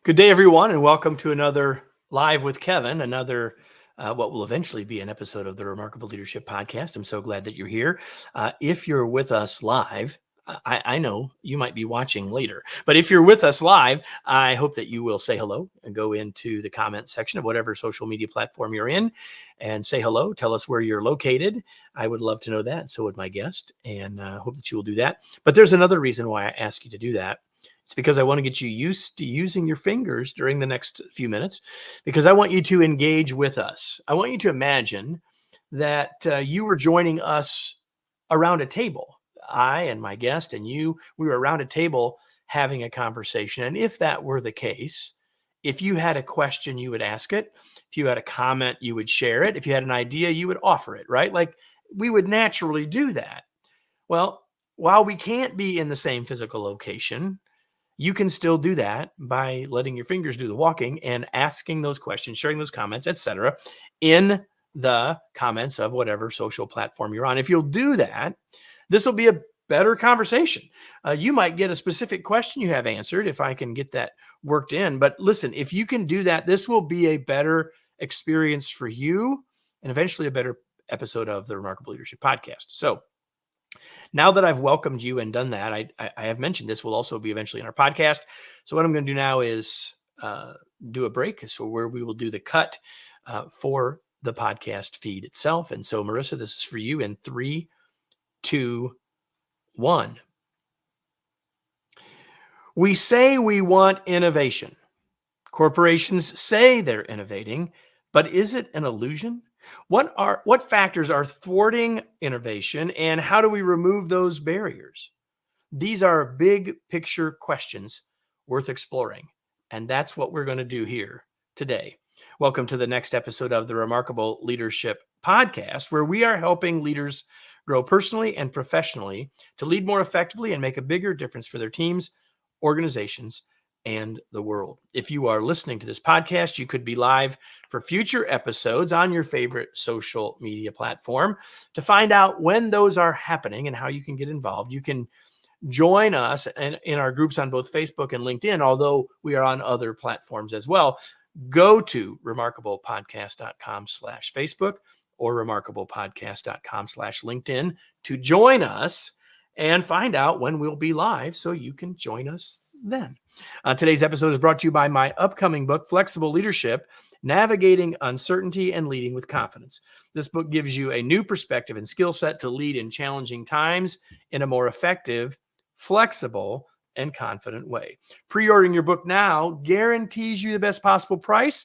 Good day, everyone, and welcome to another Live with Kevin, another what will eventually be an episode of the Remarkable Leadership Podcast. I'm so glad that you're here. If you're with us live, I know you might be watching later, but if you're with us live, I hope that you will say hello and go into the comment section of whatever social media platform you're in and say hello. Tell us where you're located. I would love to know that. So would my guest, and hope that you will do that. But there's another reason why I ask you to do that. It's because I want to get you used to using your fingers during the next few minutes, because I want you to engage with us. I want you to imagine that you were joining us around a table. I and my guest and you, we were around a table having a conversation. And if that were the case, if you had a question, you would ask it. If you had a comment, you would share it. If you had an idea, you would offer it, right? Like we would naturally do that. Well, while we can't be in the same physical location, you can still do that by letting your fingers do the walking and asking those questions, sharing those comments, etc., in the comments of whatever social platform you're on. If you'll do that, this will be a better conversation. You might get a specific question you have answered if I can get that worked in. But listen, if you can do that, this will be a better experience for you and eventually a better episode of the Remarkable Leadership Podcast. So now that I've welcomed you and done that, I have mentioned this will also be eventually in our podcast. So what I'm going to do now is do a break. So where we will do the cut for the podcast feed itself. And so, Marissa, this is for you in 3, 2, 1. We say we want innovation. Corporations say they're innovating, but is it an illusion? What factors are thwarting innovation, and how do we remove those barriers? These are big picture questions worth exploring, and that's what we're going to do here today. Welcome to the next episode of the Remarkable Leadership Podcast, where we are helping leaders grow personally and professionally to lead more effectively and make a bigger difference for their teams, organizations, and the world. If you are listening to this podcast, you could be live for future episodes on your favorite social media platform. To find out when those are happening and how you can get involved, you can join us in our groups on both Facebook and LinkedIn, although we are on other platforms as well. Go to remarkablepodcast.com/Facebook or remarkablepodcast.com/LinkedIn to join us and find out when we'll be live so you can join us then. Today's episode is brought to you by my upcoming book, Flexible Leadership, Navigating Uncertainty and Leading with Confidence. This book gives you a new perspective and skill set to lead in challenging times in a more effective, flexible, and confident way. Pre-ordering your book now guarantees you the best possible price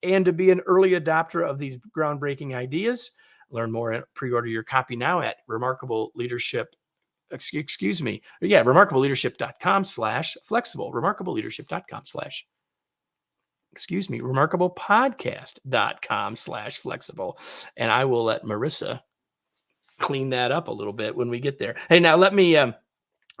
and to be an early adopter of these groundbreaking ideas. Learn more and pre-order your copy now at remarkableleadership.com/flexible, remarkablepodcast.com/flexible. And I will let Marissa clean that up a little bit when we get there. Hey, now let me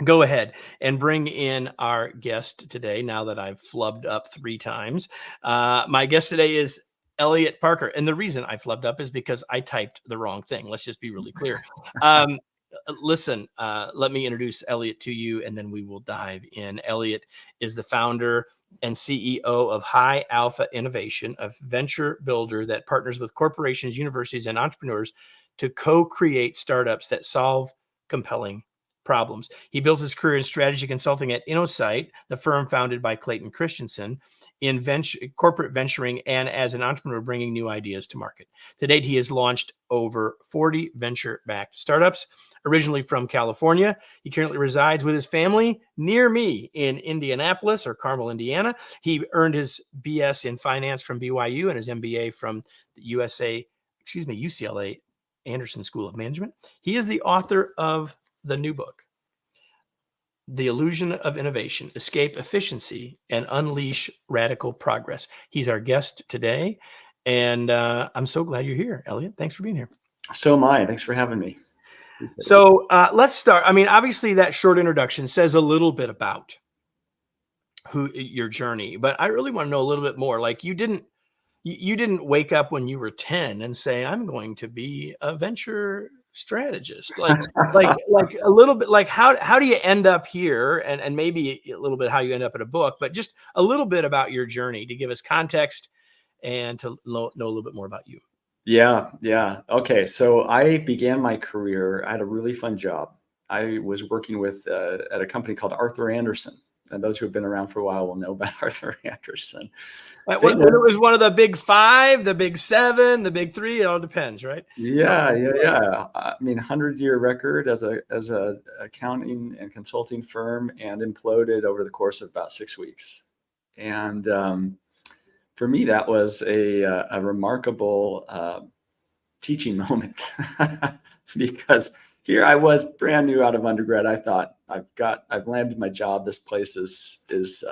go ahead and bring in our guest today, now that I've flubbed up 3 times. My guest today is Elliott Parker. And the reason I flubbed up is because I typed the wrong thing. Let's just be really clear. Listen, let me introduce Elliott to you, and then we will dive in. Elliott is the founder and CEO of High Alpha Innovation, a venture builder that partners with corporations, universities, and entrepreneurs to co-create startups that solve compelling problems. He built his career in strategy consulting at InnoSight, the firm founded by Clayton Christensen, in corporate venturing and as an entrepreneur bringing new ideas to market. To date, he has launched over 40 venture-backed startups. Originally from California, he currently resides with his family near me in Indianapolis or Carmel, Indiana. He earned his BS in finance from BYU and his MBA from the UCLA Anderson School of Management. He is the author of the new book, The Illusion of Innovation, Escape Efficiency and Unleash Radical Progress. He's our guest today, and I'm so glad you're here, Elliott. Thanks for being here. So am I. Thanks for having me. So let's start. I mean, obviously that short introduction says a little bit about your journey, but I really want to know a little bit more. Like you didn't wake up when you were 10 and say, I'm going to be a venture strategist. Like a little bit like how do you end up here, and maybe a little bit how you end up in a book, but just a little bit about your journey to give us context and to know a little bit more about you. Yeah, yeah. Okay, so I began my career. I had a really fun job. I was working with at a company called Arthur Anderson, and those who have been around for a while will know about Arthur Anderson. When it Famous. was one of the big five, the big seven, the big three, it all depends, right? Yeah, yeah, yeah. I mean, 100-year record as a accounting and consulting firm, and imploded over the course of about 6 weeks. And for me, that was a remarkable teaching moment because here I was brand new out of undergrad. I thought I've landed my job. This place is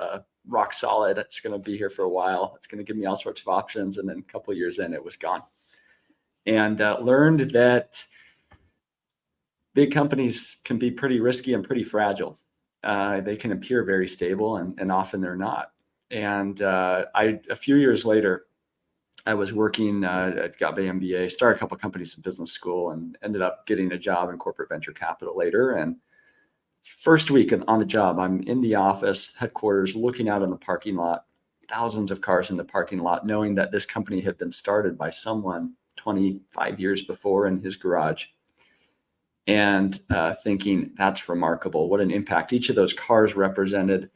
rock solid. It's going to be here for a while. It's going to give me all sorts of options. And then a couple of years in, it was gone. And learned that big companies can be pretty risky and pretty fragile. They can appear very stable, and often they're not. And a few years later, I was working got my MBA, started a couple of companies in business school, and ended up getting a job in corporate venture capital later. And first week on the job, I'm in the office headquarters, looking out in the parking lot, thousands of cars in the parking lot, knowing that this company had been started by someone 25 years before in his garage. And thinking, that's remarkable. What an impact. Each of those cars represented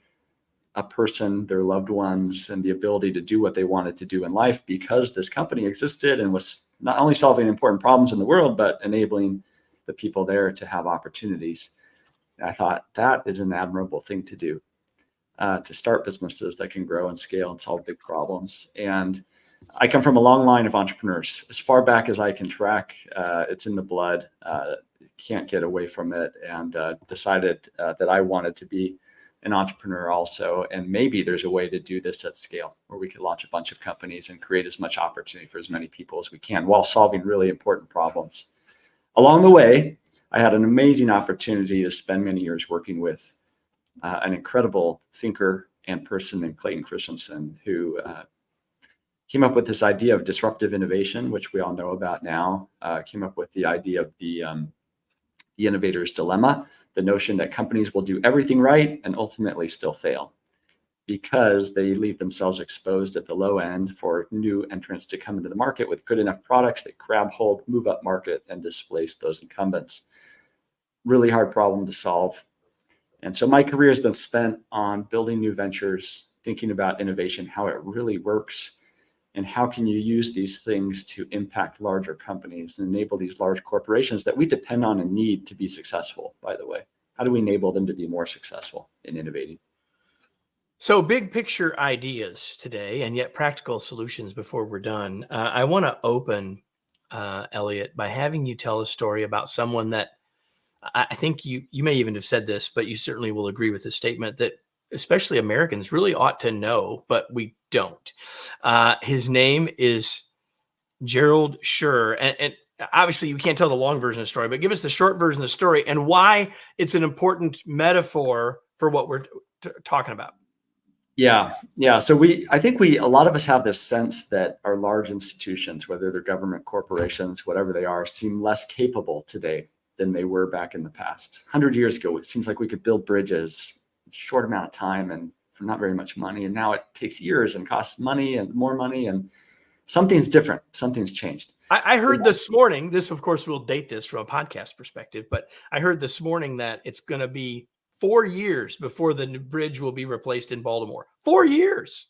a person, their loved ones, and the ability to do what they wanted to do in life because this company existed and was not only solving important problems in the world, but enabling the people there to have opportunities. And I thought that is an admirable thing to do, to start businesses that can grow and scale and solve big problems. And I come from a long line of entrepreneurs, as far back as I can track. It's in the blood. Can't get away from it. And decided that I wanted to be an entrepreneur also. And maybe there's a way to do this at scale where we could launch a bunch of companies and create as much opportunity for as many people as we can while solving really important problems. Along the way, I had an amazing opportunity to spend many years working with an incredible thinker and person in Clayton Christensen, who came up with this idea of disruptive innovation, which we all know about now. Came up with the idea of the innovator's dilemma, the notion that companies will do everything right and ultimately still fail because they leave themselves exposed at the low end for new entrants to come into the market with good enough products that grab hold, move up market, and displace those incumbents. Really hard problem to solve. And so my career has been spent on building new ventures, thinking about innovation, how it really works, and how can you use these things to impact larger companies and enable these large corporations that we depend on and need to be successful, by the way. How do we enable them to be more successful in innovating? So big picture ideas today, and yet practical solutions before we're done. I want to open, Elliott, by having you tell a story about someone that I think you may even have said this, but you certainly will agree with the statement that especially Americans really ought to know, but we don't. His name is Gerald Schur. And obviously, we can't tell the long version of the story, but give us the short version of the story and why it's an important metaphor for what we're talking about. Yeah, yeah. So I think a lot of us have this sense that our large institutions, whether they're government, corporations, whatever they are, seem less capable today than they were back in the past. 100 years ago, it seems like we could build bridges in a short amount of time and for not very much money. And now it takes years and costs money and more money, and something's different. Something's changed. I heard this morning, this of course will date this from a podcast perspective, but I heard this morning that it's going to be 4 years before the bridge will be replaced in Baltimore. 4 years.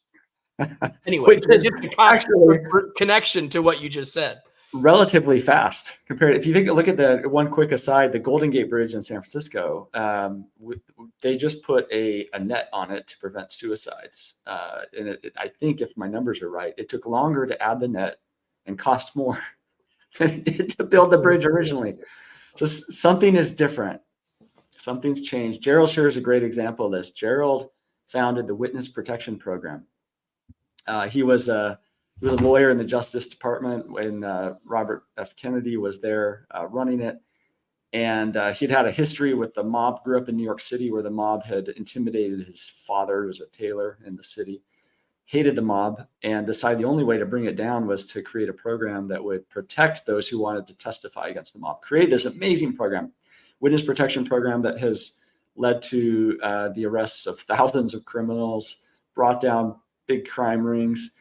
Anyway, Which is just actually connection to what you just said. Relatively fast compared. If you look at the one quick aside, the Golden Gate Bridge in San Francisco, they just put a net on it to prevent suicides. And I think if my numbers are right, it took longer to add the net and cost more than it did to build the bridge originally. So something is different. Something's changed. Gerald Schur is a great example of this. Gerald founded the Witness Protection Program. He was a lawyer in the Justice Department when Robert F. Kennedy was there running it. And he'd had a history with the mob, grew up in New York City where the mob had intimidated his father, who was a tailor in the city. hated the mob, and decided the only way to bring it down was to create a program that would protect those who wanted to testify against the mob. Create this amazing program, witness protection program, that has led to the arrests of thousands of criminals, brought down big crime rings.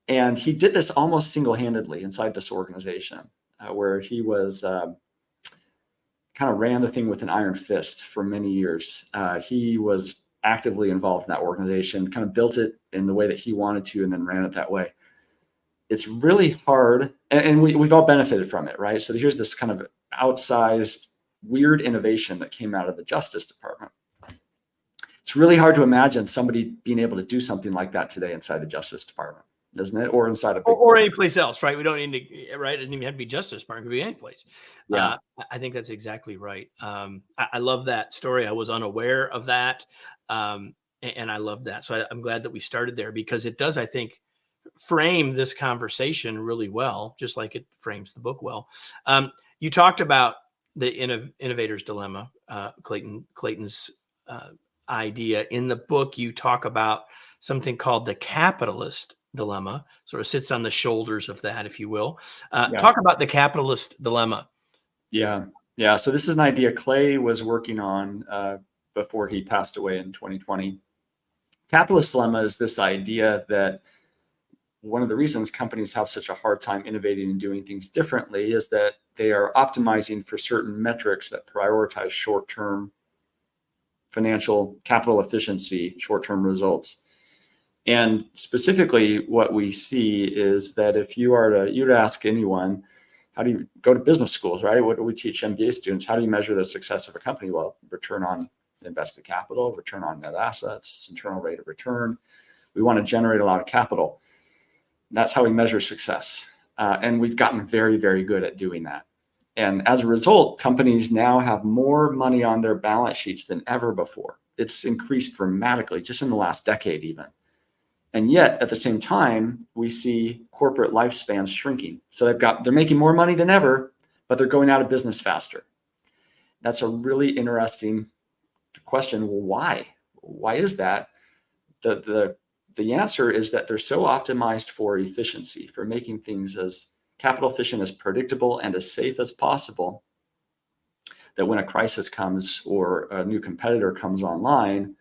And he did this almost single-handedly inside this organization, where he was kind of ran the thing with an iron fist for many years. He was actively involved in that organization, kind of built it in the way that he wanted to, and then ran it that way. It's really hard, and we've all benefited from it, right? So here's this kind of outsized, weird innovation that came out of the Justice Department. It's really hard to imagine somebody being able to do something like that today inside the Justice Department, isn't it? Or inside a big or any place else, right? We don't need to, right? It doesn't even have to be Justice Department. It could be any place. Yeah. I think that's exactly right. I love that story. I was unaware of that. And I love that. So I'm glad that we started there, because it does, I think, frame this conversation really well, just like it frames the book well. You talked about the innovator's dilemma, Clayton's idea. In the book, you talk about something called the capitalist dilemma, sort of sits on the shoulders of that, if you will. Talk about the capitalist dilemma. Yeah. So this is an idea Clay was working on before he passed away in 2020. Capitalist dilemma is this idea that one of the reasons companies have such a hard time innovating and doing things differently is that they are optimizing for certain metrics that prioritize short-term financial capital efficiency, short-term results. And specifically, what we see is that if you'd ask anyone, how do you go to business schools, right? What do we teach MBA students? How do you measure the success of a company? Well, return on invested capital, return on net assets, internal rate of return. We want to generate a lot of capital. That's how we measure success. And we've gotten very, very good at doing that. And as a result, companies now have more money on their balance sheets than ever before. It's increased dramatically just in the last decade even. And yet at the same time, we see corporate lifespans shrinking. So they're making more money than ever, but they're going out of business faster. That's a really interesting question. Well, why? Why is that? The answer is that they're so optimized for efficiency, for making things as capital efficient, as predictable, and as safe as possible, that when a crisis comes or a new competitor comes online,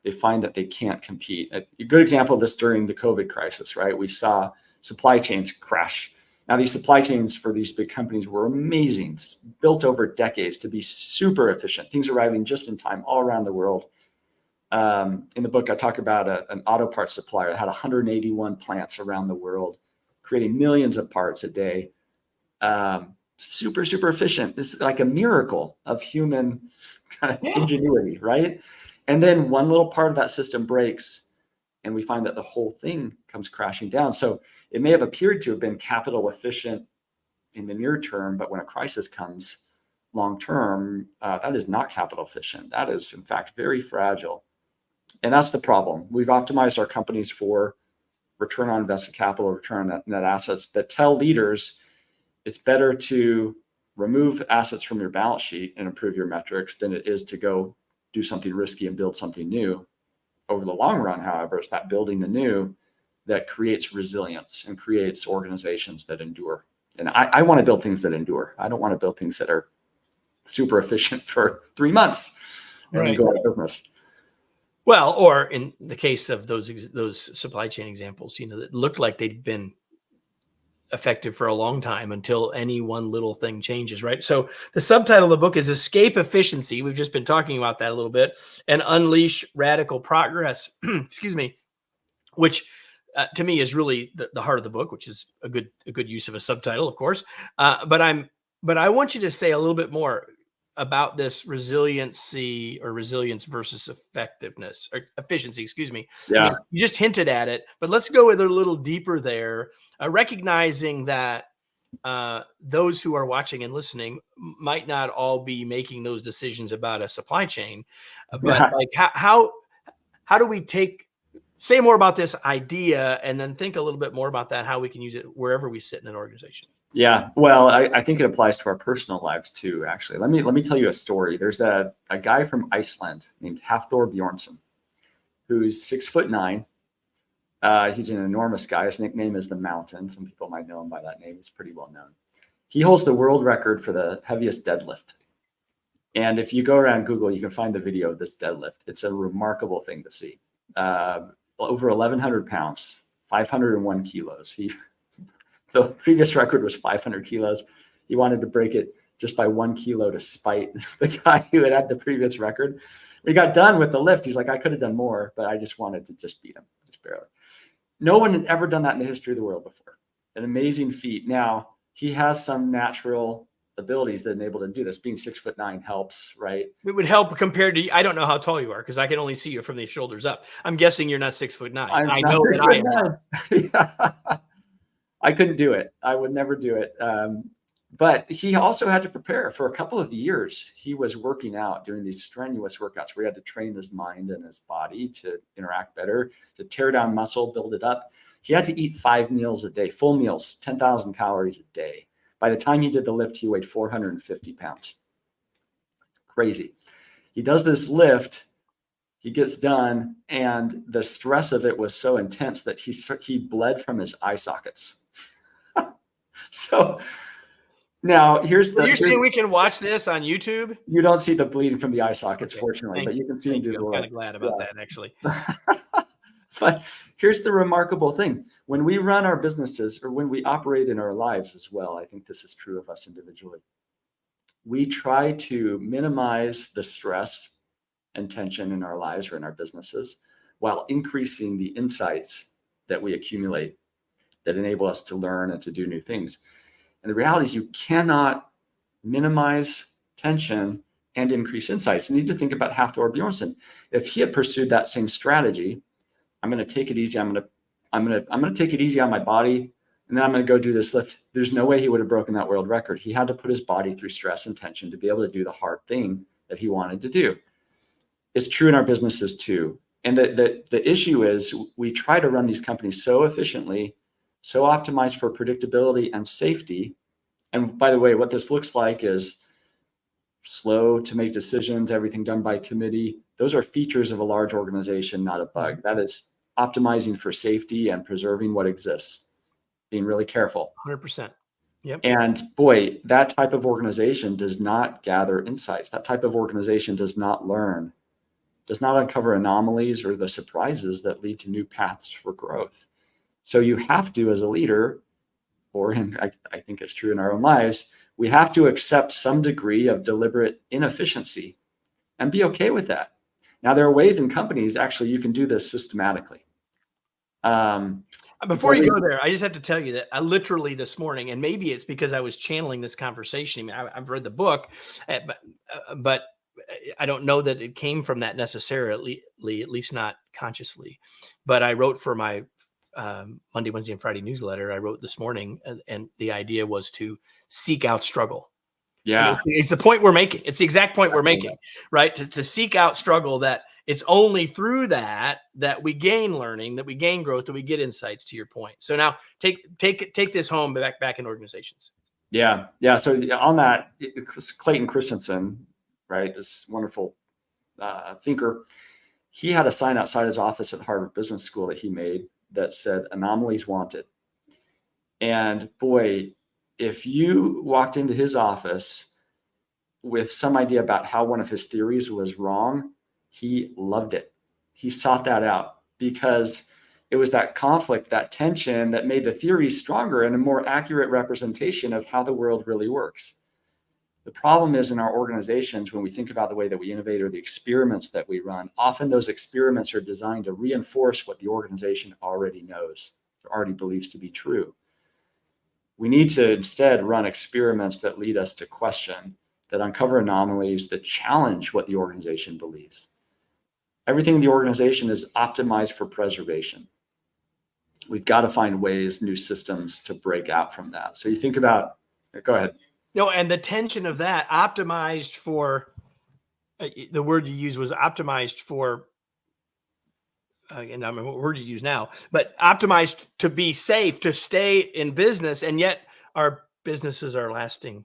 they find that they can't compete. A good example of this during the COVID crisis, right? We saw supply chains crash. Now, these supply chains for these big companies were amazing, built over decades to be super efficient, things arriving just in time all around the world. In the book, I talk about an auto parts supplier that had 181 plants around the world, creating millions of parts a day. Super, super efficient. It's like a miracle of human kind of ingenuity, right? And then one little part of that system breaks, and we find that the whole thing comes crashing down. So it may have appeared to have been capital efficient in the near term, but when a crisis comes long term, that is not capital efficient. That is, in fact, very fragile. And that's the problem. We've optimized our companies for return on invested capital, return on net assets, that tell leaders it's better to remove assets from your balance sheet and improve your metrics than it is to go do something risky and build something new. Over the long run, however, it's that building the new that creates resilience and creates organizations that endure. And I want to build things that endure. I don't want to build things that are super efficient for 3 months and then go out of business. Well, or in the case of those supply chain examples, that looked like they'd been effective for a long time until any one little thing changes, right? So the subtitle of the book is Escape Efficiency. We've just been talking about that a little bit, and Unleash Radical Progress, excuse me, which to me is really the heart of the book, which is a good use of a subtitle, of course. But I want you to say a little bit more about this resiliency, or resilience versus effectiveness, or efficiency, excuse me. Yeah. You just hinted at it, but let's go a little deeper there, recognizing that those who are watching and listening might not all be making those decisions about a supply chain, but like how do we say more about this idea, and then think a little bit more about that, how we can use it wherever we sit in an organization. Yeah, well, I think it applies to our personal lives too, actually. Let me tell you a story. There's a guy from Iceland named Hafthor Bjornsson, who's 6'9", He's an enormous guy. His nickname is the Mountain. Some people might know him by that name. He's pretty well known. He holds the world record for the heaviest deadlift. And if you go around Google, you can find the video of this deadlift. It's a remarkable thing to see. Over 1,100 pounds, 501 kilos. The previous record was 500 kilos. He wanted to break it just by 1 kilo to spite the guy who had the previous record. We got done with the lift. He's like, I could have done more, but I just wanted to just beat him, just barely. No one had ever done that in the history of the world before. An amazing feat. Now, he has some natural abilities that enable him to do this. Being 6'9" helps, right? It would help compared to, I don't know how tall you are because I can only see you from the shoulders up. I'm guessing you're not 6'9". I know that I am. Yeah. I couldn't do it. I would never do it. But he also had to prepare for a couple of years. He was working out, doing these strenuous workouts where he had to train his mind and his body to interact better, to tear down muscle, build it up. He had to eat 5 meals a day, full meals, 10,000 calories a day. By the time he did the lift, he weighed 450 pounds. Crazy. He does this lift, he gets done, and the stress of it was so intense that he bled from his eye sockets. So now you're saying we can watch this on YouTube? You don't see the bleeding from the eye sockets, okay, fortunately, but you can see him do the work. I'm kind of glad about that, actually. But here's the remarkable thing. When we run our businesses or when we operate in our lives as well, I think this is true of us individually. We try to minimize the stress and tension in our lives or in our businesses while increasing the insights that we accumulate that enable us to learn and to do new things. And the reality is you cannot minimize tension and increase insights. You need to think about Hafthor Bjornsson. If he had pursued that same strategy, I'm going to take it easy. I'm going to take it easy on my body, and then I'm going to go do this lift. There's no way he would have broken that world record. He had to put his body through stress and tension to be able to do the hard thing that he wanted to do. It's true in our businesses too. And the issue is we try to run these companies so efficiently, so optimized for predictability and safety. And by the way, what this looks like is slow to make decisions, everything done by committee. Those are features of a large organization, not a bug. That is optimizing for safety and preserving what exists, being really careful. 100%. Yep. And boy, that type of organization does not gather insights. That type of organization does not learn, does not uncover anomalies or the surprises that lead to new paths for growth. So you have to, as a leader, or I think it's true in our own lives, we have to accept some degree of deliberate inefficiency and be okay with that. Now, there are ways in companies, actually, you can do this systematically. Before you go there, I just have to tell you that I literally this morning, and maybe it's because I was channeling this conversation. I mean, I've read the book, but I don't know that it came from that necessarily, at least not consciously. But I wrote for my Monday, Wednesday, and Friday newsletter. I wrote this morning, and the idea was to seek out struggle. Yeah. It's the point we're making. It's the exact point we're making, right? To seek out struggle, that it's only through that we gain learning, that we gain growth, that we get insights, to your point. So now take this home back in organizations. Yeah. Yeah. So on that, Clayton Christensen, right, this wonderful thinker, he had a sign outside his office at Harvard Business School that he made that said anomalies wanted. And boy, if you walked into his office with some idea about how one of his theories was wrong, he loved it. He sought that out because it was that conflict, that tension that made the theory stronger and a more accurate representation of how the world really works. The problem is in our organizations, when we think about the way that we innovate or the experiments that we run, often those experiments are designed to reinforce what the organization already knows, or already believes to be true. We need to instead run experiments that lead us to question, that uncover anomalies, that challenge what the organization believes. Everything in the organization is optimized for preservation. We've got to find ways, new systems to break out from that. So you think about, go ahead. No, and the tension of that optimized for, the word you used was optimized for, and I don't know what word you use now, but optimized to be safe, to stay in business, and yet our businesses are lasting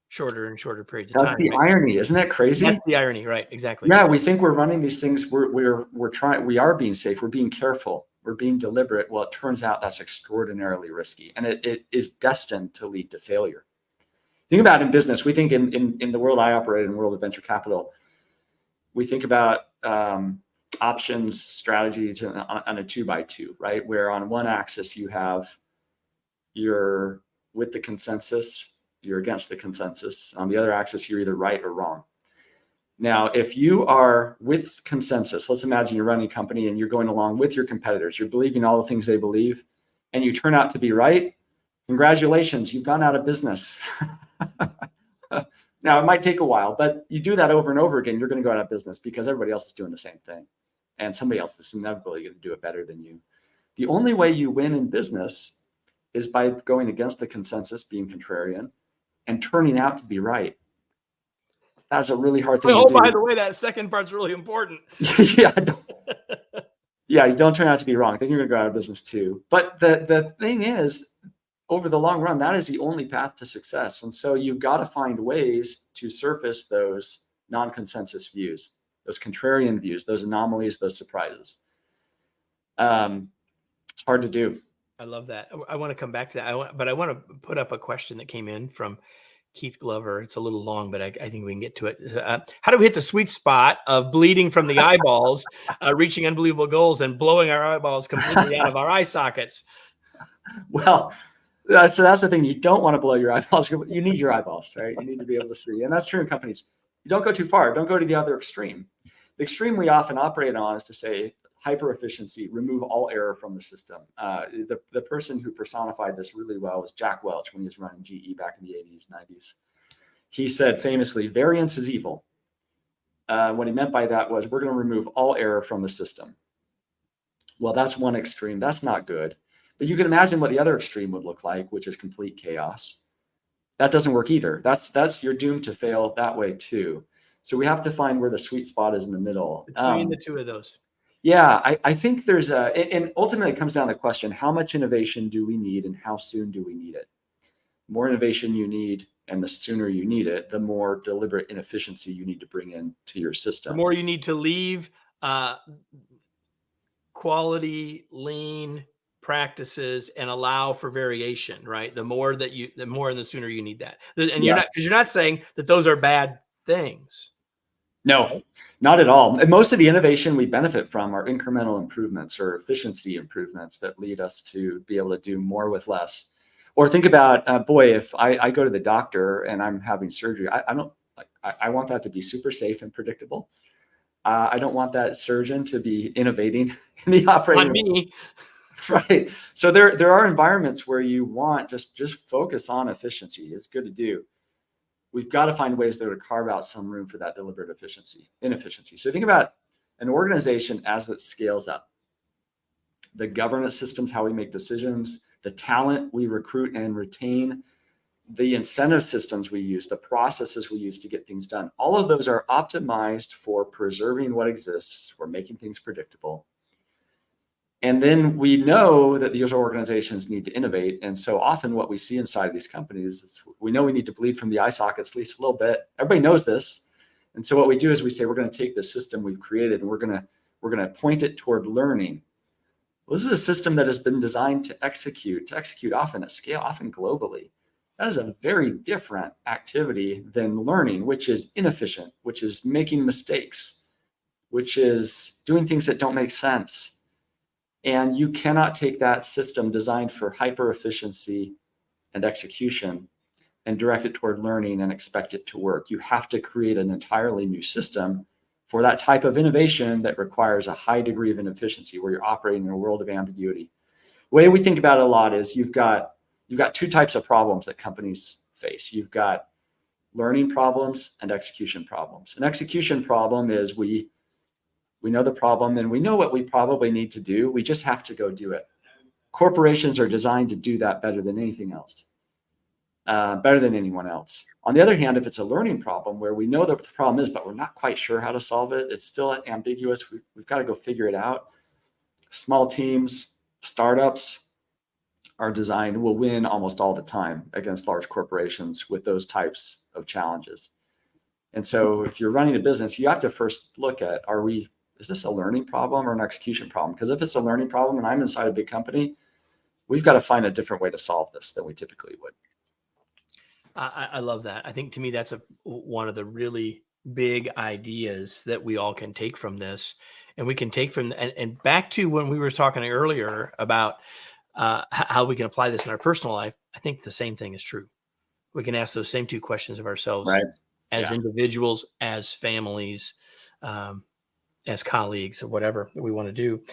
shorter and shorter periods of time. That's the irony, isn't that crazy? That's the irony, right? Exactly. Yeah, we think we're running these things. We are being safe. We're being careful. we're being deliberate. Well, it turns out that's extraordinarily risky, and it is destined to lead to failure. Think about in business. We think in the world I operate in, the world of venture capital, we think about options strategies on a 2x2, right? Where on one axis you have you're with the consensus, you're against the consensus. On the other axis, you're either right or wrong. Now, if you are with consensus, let's imagine you're running a company and you're going along with your competitors, you're believing all the things they believe, and you turn out to be right, congratulations, you've gone out of business. Now, it might take a while, but you do that over and over again, you're going to go out of business because everybody else is doing the same thing. And somebody else is inevitably going to do it better than you. The only way you win in business is by going against the consensus, being contrarian, and turning out to be right. That's a really hard thing to do. By the way, that second part's really important. Yeah, you don't turn out to be wrong. Then you're going to go out of business too. But the thing is, over the long run, that is the only path to success. And so you've got to find ways to surface those non-consensus views, those contrarian views, those anomalies, those surprises. It's hard to do. I love that. I want to come back to that. But I want to put up a question that came in from Keith Glover. It's a little long, but I think we can get to it. How do we hit the sweet spot of bleeding from the eyeballs, reaching unbelievable goals, and blowing our eyeballs completely out of our eye sockets? Well, so that's the thing. You don't want to blow your eyeballs. You need your eyeballs, right? You need to be able to see. And that's true in companies. You don't go too far. Don't go to the other extreme. The extreme we often operate on is to say hyper efficiency, remove all error from the system. The person who personified this really well was Jack Welch when he was running GE back in the 80s, 90s. He said famously, variance is evil. What he meant by that was we're going to remove all error from the system. Well, that's one extreme. That's not good. But you can imagine what the other extreme would look like, which is complete chaos. That doesn't work either. You're doomed to fail that way too. So we have to find where the sweet spot is in the middle. Between the two of those. Yeah, I think there's and ultimately it comes down to the question, how much innovation do we need and how soon do we need it? The more innovation you need and the sooner you need it, the more deliberate inefficiency you need to bring into your system. The more you need to leave quality, lean practices and allow for variation, right? The more and the sooner you need that. And you're not saying that those are bad things. No, not at all. And most of the innovation we benefit from are incremental improvements or efficiency improvements that lead us to be able to do more with less. Or think about, if I go to the doctor and I'm having surgery, I want that to be super safe and predictable. I don't want that surgeon to be innovating in the operating room. On me. Right. So there are environments where you want just focus on efficiency. It's good to do. We've got to find ways to carve out some room for that deliberate inefficiency. So think about an organization as it scales up. The governance systems, how we make decisions, the talent we recruit and retain, the incentive systems we use, the processes we use to get things done. All of those are optimized for preserving what exists, for making things predictable. And then we know that these organizations need to innovate. And so often what we see inside these companies is we know we need to bleed from the eye sockets at least a little bit. Everybody knows this. And so what we do is we say, we're going to take the system we've created and we're going to point it toward learning. Well, this is a system that has been designed to execute often at scale, often globally. That is a very different activity than learning, which is inefficient, which is making mistakes, which is doing things that don't make sense. And you cannot take that system designed for hyper efficiency and execution and direct it toward learning and expect it to work. You have to create an entirely new system for that type of innovation that requires a high degree of inefficiency, where you're operating in a world of ambiguity. The way we think about it a lot is you've got two types of problems that companies face. You've got learning problems and execution problems. An execution problem is we know the problem and we know what we probably need to do. We just have to go do it. Corporations are designed to do that better than anything else, better than anyone else. On the other hand, if it's a learning problem where we know what the problem is, but we're not quite sure how to solve it, it's still ambiguous. We've got to go figure it out. Small teams, startups will win almost all the time against large corporations with those types of challenges. And so if you're running a business, you have to first look at, are we is this a learning problem or an execution problem? Because if it's a learning problem and I'm inside a big company, we've got to find a different way to solve this than we typically would. I love that. I think to me, that's one of the really big ideas that we all can take from this. And we can take from, and back to when we were talking earlier about how we can apply this in our personal life. I think the same thing is true. We can ask those same two questions of ourselves, Right. as individuals, as families, as colleagues, or whatever we want to do.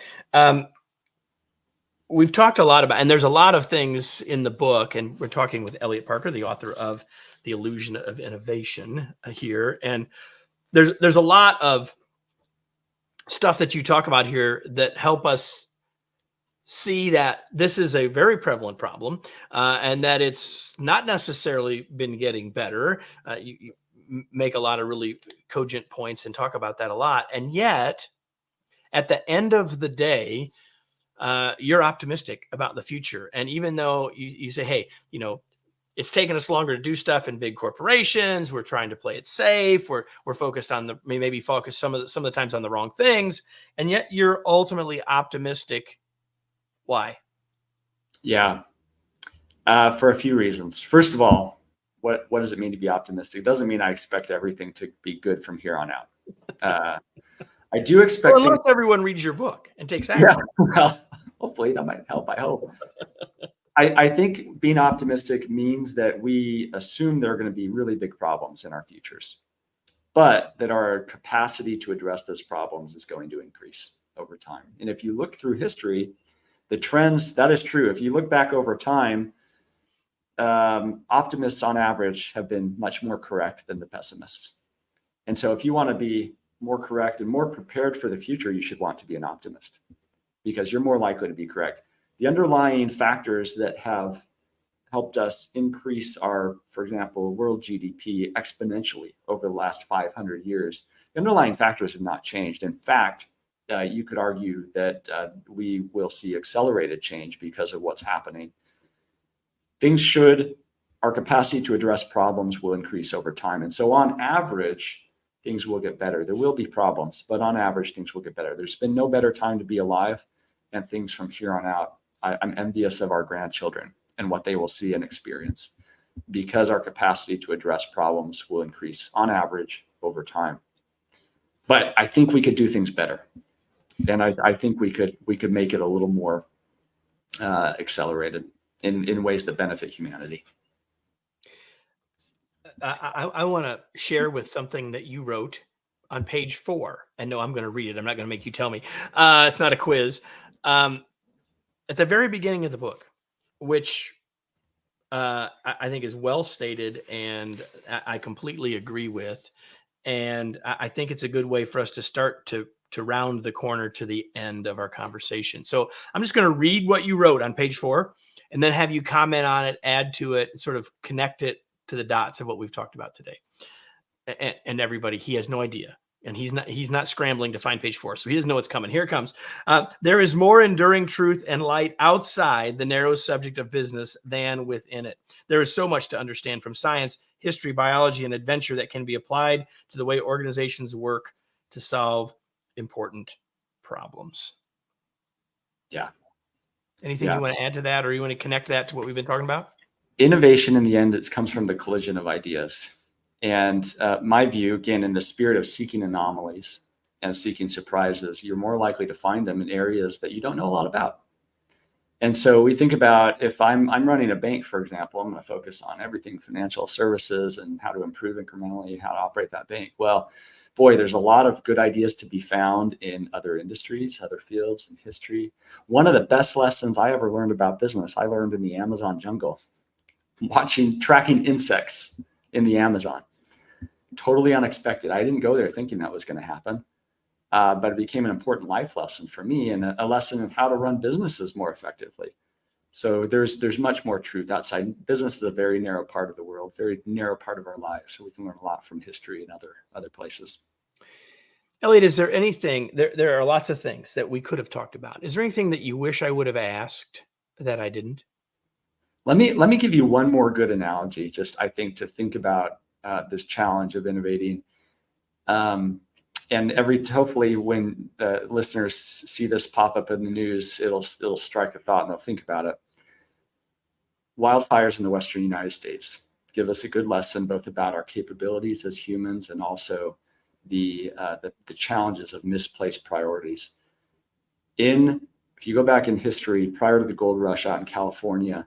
We've talked a lot about, and there's a lot of things in the book, and we're talking with Elliott Parker, the author of The Illusion of Innovation here. And there's a lot of stuff that you talk about here that help us see that this is a very prevalent problem, and that it's not necessarily been getting better. You make a lot of really cogent points and talk about that a lot. And yet, at the end of the day, you're optimistic about the future. And even though you say, hey, it's taken us longer to do stuff in big corporations, we're trying to play it safe, we're focused on maybe focus some of the times on the wrong things, and yet you're ultimately optimistic. Why? Yeah. For a few reasons. First of all, what does it mean to be optimistic? It doesn't mean I expect everything to be good from here on out. I do expect. Well, unless everyone reads your book and takes action. Yeah, well, hopefully that might help. I hope. I think being optimistic means that we assume there are going to be really big problems in our futures, but that our capacity to address those problems is going to increase over time. And if you look through history, the trends, that is true. If you look back over time, optimists on average have been much more correct than the pessimists. And so if you want to be more correct and more prepared for the future, you should want to be an optimist because you're more likely to be correct. The underlying factors that have helped us increase our, for example, world GDP exponentially over the last 500 years, the underlying factors have not changed. In fact, you could argue that we will see accelerated change because of what's happening. Our capacity to address problems will increase over time. And so on average, things will get better. There will be problems, but on average, things will get better. There's been no better time to be alive, and things from here on out, I'm envious of our grandchildren and what they will see and experience because our capacity to address problems will increase on average over time. But I think we could do things better. And I think we could make it a little more accelerated in ways that benefit humanity. I want to share with something that you wrote on page 4. And no, I'm going to read it. I'm not going to make you tell me. It's not a quiz. At the very beginning of the book, which I think is well stated, and I completely agree with. And I think it's a good way for us to start to round the corner to the end of our conversation. So I'm just going to read what you wrote on page 4 and then have you comment on it, add to it, sort of connect it to the dots of what we've talked about today. And everybody, he has no idea. And he's not scrambling to find page 4. So he doesn't know what's coming. Here it comes. There is more enduring truth and light outside the narrow subject of business than within it. There is so much to understand from science, history, biology, and adventure that can be applied to the way organizations work to solve important problems. Yeah. Anything you want to add to that, or you want to connect that to what we've been talking about? Innovation in the end, it comes from the collision of ideas. And my view, again, in the spirit of seeking anomalies and seeking surprises, you're more likely to find them in areas that you don't know a lot about. And so we think about, if I'm running a bank, for example, I'm going to focus on everything financial services and how to improve incrementally, how to operate that bank. Well, boy, there's a lot of good ideas to be found in other industries, other fields, in history. One of the best lessons I ever learned about business, I learned in the Amazon jungle, tracking insects in the Amazon. Totally unexpected. I didn't go there thinking that was going to happen, but it became an important life lesson for me and a lesson in how to run businesses more effectively. So there's much more truth outside. Business is a very narrow part of the world, very narrow part of our lives. So we can learn a lot from history and other places. Elliott, is there anything, there are lots of things that we could have talked about. Is there anything that you wish I would have asked that I didn't? Let me give you one more good analogy, just I think to think about this challenge of innovating. and hopefully when listeners see this pop up in the news, it'll strike a thought and they'll think about it. Wildfires in the Western United States give us a good lesson both about our capabilities as humans and also the challenges of misplaced priorities. If you go back in history, prior to the gold rush out in California,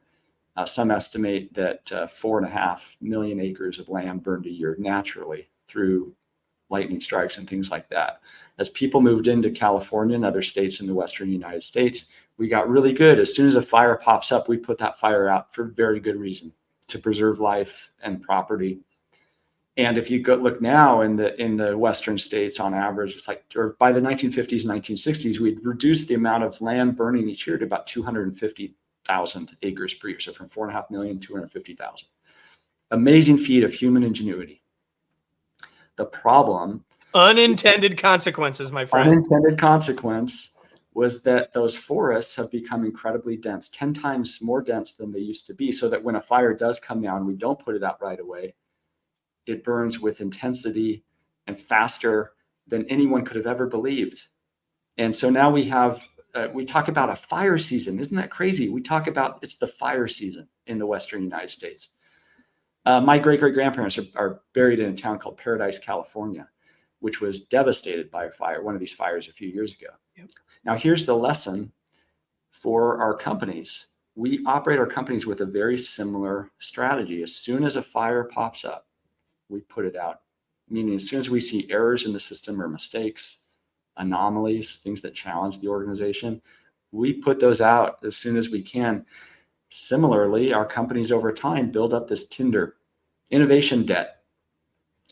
some estimate that 4.5 million acres of land burned a year naturally through lightning strikes and things like that. As people moved into California and other states in the Western United States, we got really good. As soon as a fire pops up, we put that fire out for very good reason, to preserve life and property. And if you go look now in the Western states, on average, it's like, or by the 1950s and 1960s, we'd reduced the amount of land burning each year to about 250,000 acres per year. So from 4.5 million, 250,000. Amazing feat of human ingenuity. The problem, unintended consequences, my friend. Unintended consequence was that those forests have become incredibly dense, 10 times more dense than they used to be, so that when a fire does come down, we don't put it out right away. It burns with intensity and faster than anyone could have ever believed. And so now we talk about a fire season. Isn't that crazy? We talk about it's the fire season in the Western United States. My great-great-grandparents are buried in a town called Paradise, California, which was devastated by a fire, one of these fires a few years ago. Yep. Now, here's the lesson for our companies. We operate our companies with a very similar strategy. As soon as a fire pops up, we put it out. Meaning, as soon as we see errors in the system or mistakes, anomalies, things that challenge the organization, we put those out as soon as we can. Similarly, our companies over time build up this tinder, innovation debt,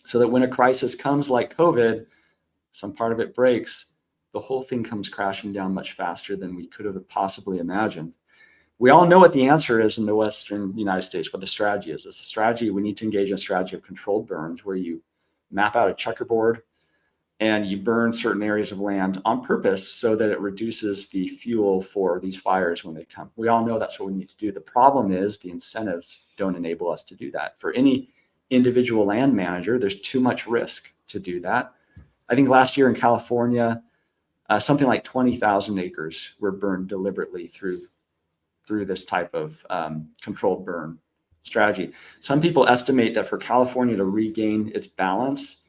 so that when a crisis comes like COVID, some part of it breaks, the whole thing comes crashing down much faster than we could have possibly imagined. We all know what the answer is in the Western United States, what the strategy is. It's a strategy, we need to engage in a strategy of controlled burns, where you map out a checkerboard and you burn certain areas of land on purpose so that it reduces the fuel for these fires when they come. We all know that's what we need to do. The problem is the incentives don't enable us to do that. For any individual land manager, there's too much risk to do that. I think last year in California, something like 20,000 acres were burned deliberately through this type of controlled burn strategy. Some people estimate that for California to regain its balance,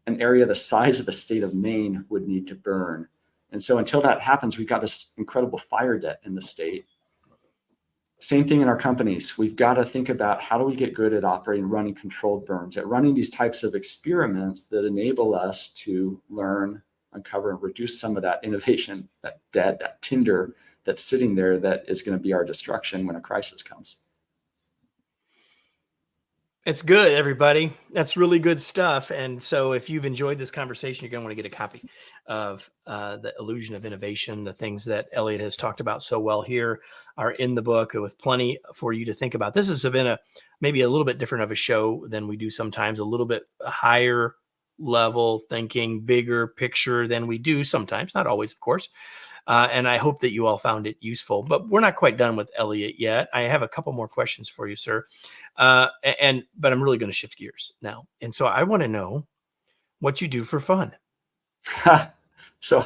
an area the size of the state of Maine would need to burn. And so until that happens, we've got this incredible fire debt in the state. Same thing in our companies. We've got to think about how do we get good at operating, running controlled burns, at running these types of experiments that enable us to learn, uncover, and reduce some of that innovation, that debt, that tinder that's sitting there that is going to be our destruction when a crisis comes. It's good, everybody. That's really good stuff. And so if you've enjoyed this conversation, you're going to want to get a copy of The Illusion of Innovation. The things that Elliott has talked about so well here are in the book, with plenty for you to think about. This has been maybe a little bit different of a show than we do sometimes, a little bit higher level thinking, bigger picture than we do sometimes, not always, of course. And I hope that you all found it useful, but we're not quite done with Elliott yet. I have a couple more questions for you, sir. But I'm really going to shift gears now. And so I want to know what you do for fun. So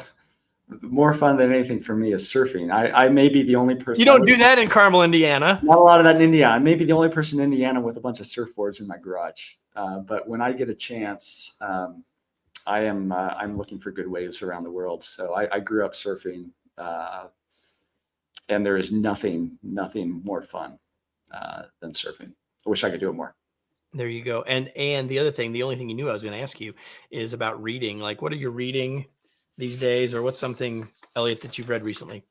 more fun than anything for me is surfing. I may be the only person. You don't do that in Carmel, Indiana. Not a lot of that in Indiana. I may be the only person in Indiana with a bunch of surfboards in my garage. But when I get a chance, I'm looking for good waves around the world. So I grew up surfing, and there is nothing more fun than surfing. I wish I could do it more. There you go. And the other thing, the only thing you knew I was going to ask you is about reading. Like, what are you reading these days, or what's something, Elliott, that you've read recently?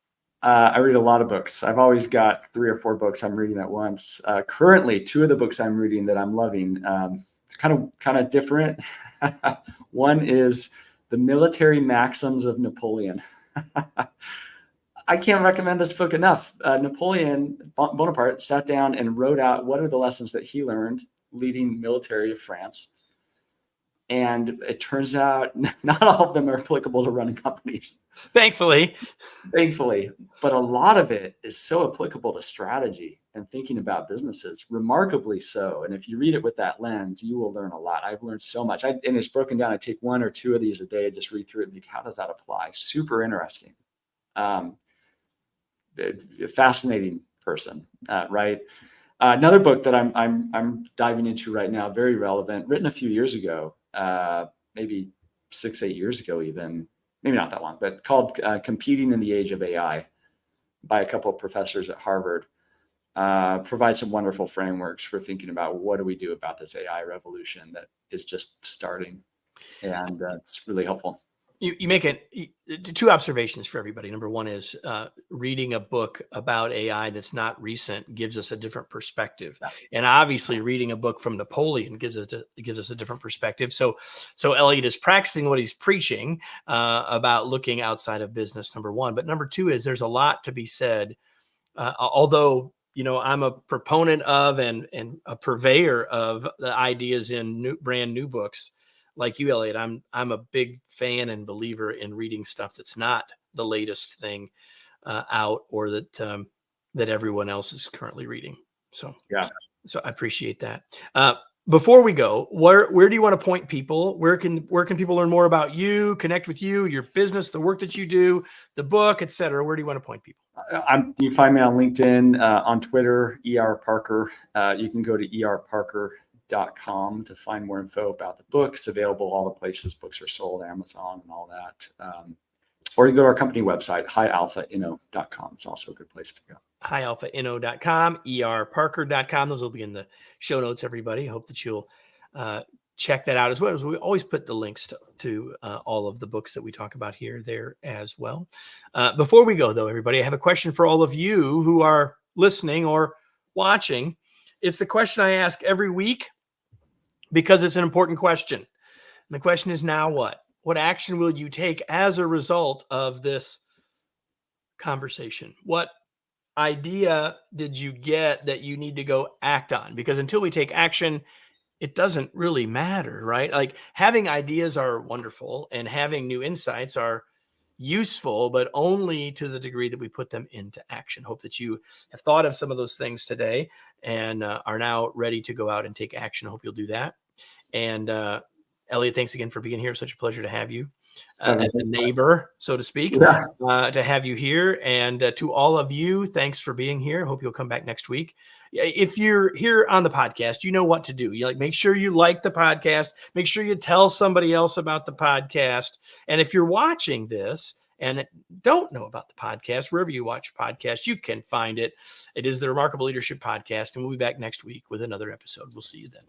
I read a lot of books. I've always got 3 or 4 books I'm reading at once. Currently, 2 of the books I'm reading that I'm loving, it's kind of different. One is The Military Maxims of Napoleon. I can't recommend this book enough. Napoleon Bonaparte sat down and wrote out what are the lessons that he learned leading military of France. And it turns out not all of them are applicable to running companies, Thankfully. thankfully, but a lot of it is so applicable to strategy and thinking about businesses, remarkably so. And if you read it with that lens, you will learn a lot. I've learned so much. And it's broken down. I take 1 or 2 of these a day, just read through it and think, how does that apply? Super interesting. Fascinating person, right? Another book that I'm diving into right now, very relevant, written a few years ago, maybe 6-8 years ago, even maybe not that long, but called "Competing in the Age of AI" by a couple of professors at Harvard. Provides some wonderful frameworks for thinking about what do we do about this AI revolution that is just starting, and it's really helpful. You make 2 observations for everybody. Number one is reading a book about AI that's not recent gives us a different perspective, and obviously reading a book from Napoleon gives us a different perspective. So Elliott is practicing what he's preaching about looking outside of business. Number one, but number two is there's a lot to be said. Although I'm a proponent of and a purveyor of the ideas in brand new books. Like you, Elliott, I'm a big fan and believer in reading stuff that's not the latest thing out, or that everyone else is currently reading. So I appreciate that. Before we go, where do you want to point people? Where can people learn more about you, connect with you, your business, the work that you do, the book, etc.? Where do you want to point people? You can find me on LinkedIn, on Twitter, ER Parker. You can go to erparker.com to find more info about the book. It's available all the places books are sold, Amazon and all that. Or you go to our company website, hialphainno.com. It's also a good place to go. hialphainno.com, erparker.com. Those will be in the show notes, everybody. I hope that you'll check that out, as well as we always put the links to all of the books that we talk about here there as well. Before we go, though, everybody, I have a question for all of you who are listening or watching. It's a question I ask every week because it's an important question. And the question is, now what? What action will you take as a result of this conversation? What idea did you get that you need to go act on? Because until we take action, it doesn't really matter, right? Like, having ideas are wonderful and having new insights are useful, but only to the degree that we put them into action. Hope that you have thought of some of those things today and are now ready to go out and take action. I hope you'll do that. And Elliott, thanks again for being here. Such a pleasure to have you. As a neighbor, so to speak, to have you here. And to all of you, thanks for being here. Hope you'll come back next week. If you're here on the podcast, you know what to do. Make sure you like the podcast. Make sure you tell somebody else about the podcast. And if you're watching this and don't know about the podcast, wherever you watch podcasts, you can find it. It is the Remarkable Leadership Podcast, and we'll be back next week with another episode. We'll see you then.